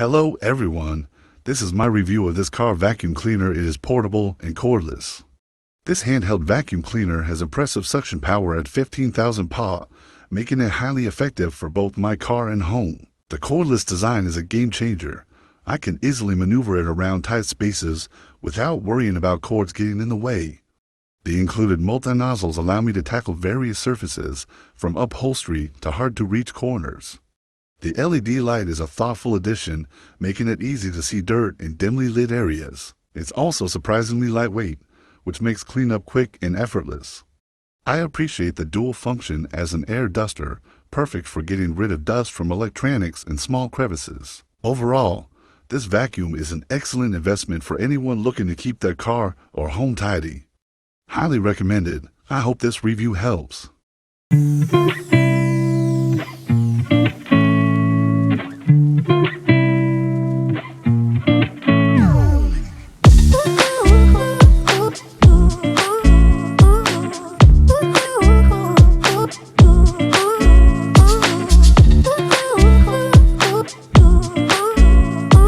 Hello everyone, this is my review of this car vacuum cleaner. It is portable and cordless. This handheld vacuum cleaner has impressive suction power at 15,000 PA, making it highly effective for both my car and home. The cordless design is a game changer. I can easily maneuver it around tight spaces without worrying about cords getting in the way. The included multi-nozzles allow me to tackle various surfaces, from upholstery to hard-to-reach corners. The LED light is a thoughtful addition, making it easy to see dirt in dimly lit areas. It's also surprisingly lightweight, which makes cleanup quick and effortless. I appreciate the dual function as an air duster, perfect for getting rid of dust from electronics and small crevices. Overall, this vacuum is an excellent investment for anyone looking to keep their car or home tidy. Highly recommended. I hope this review helps.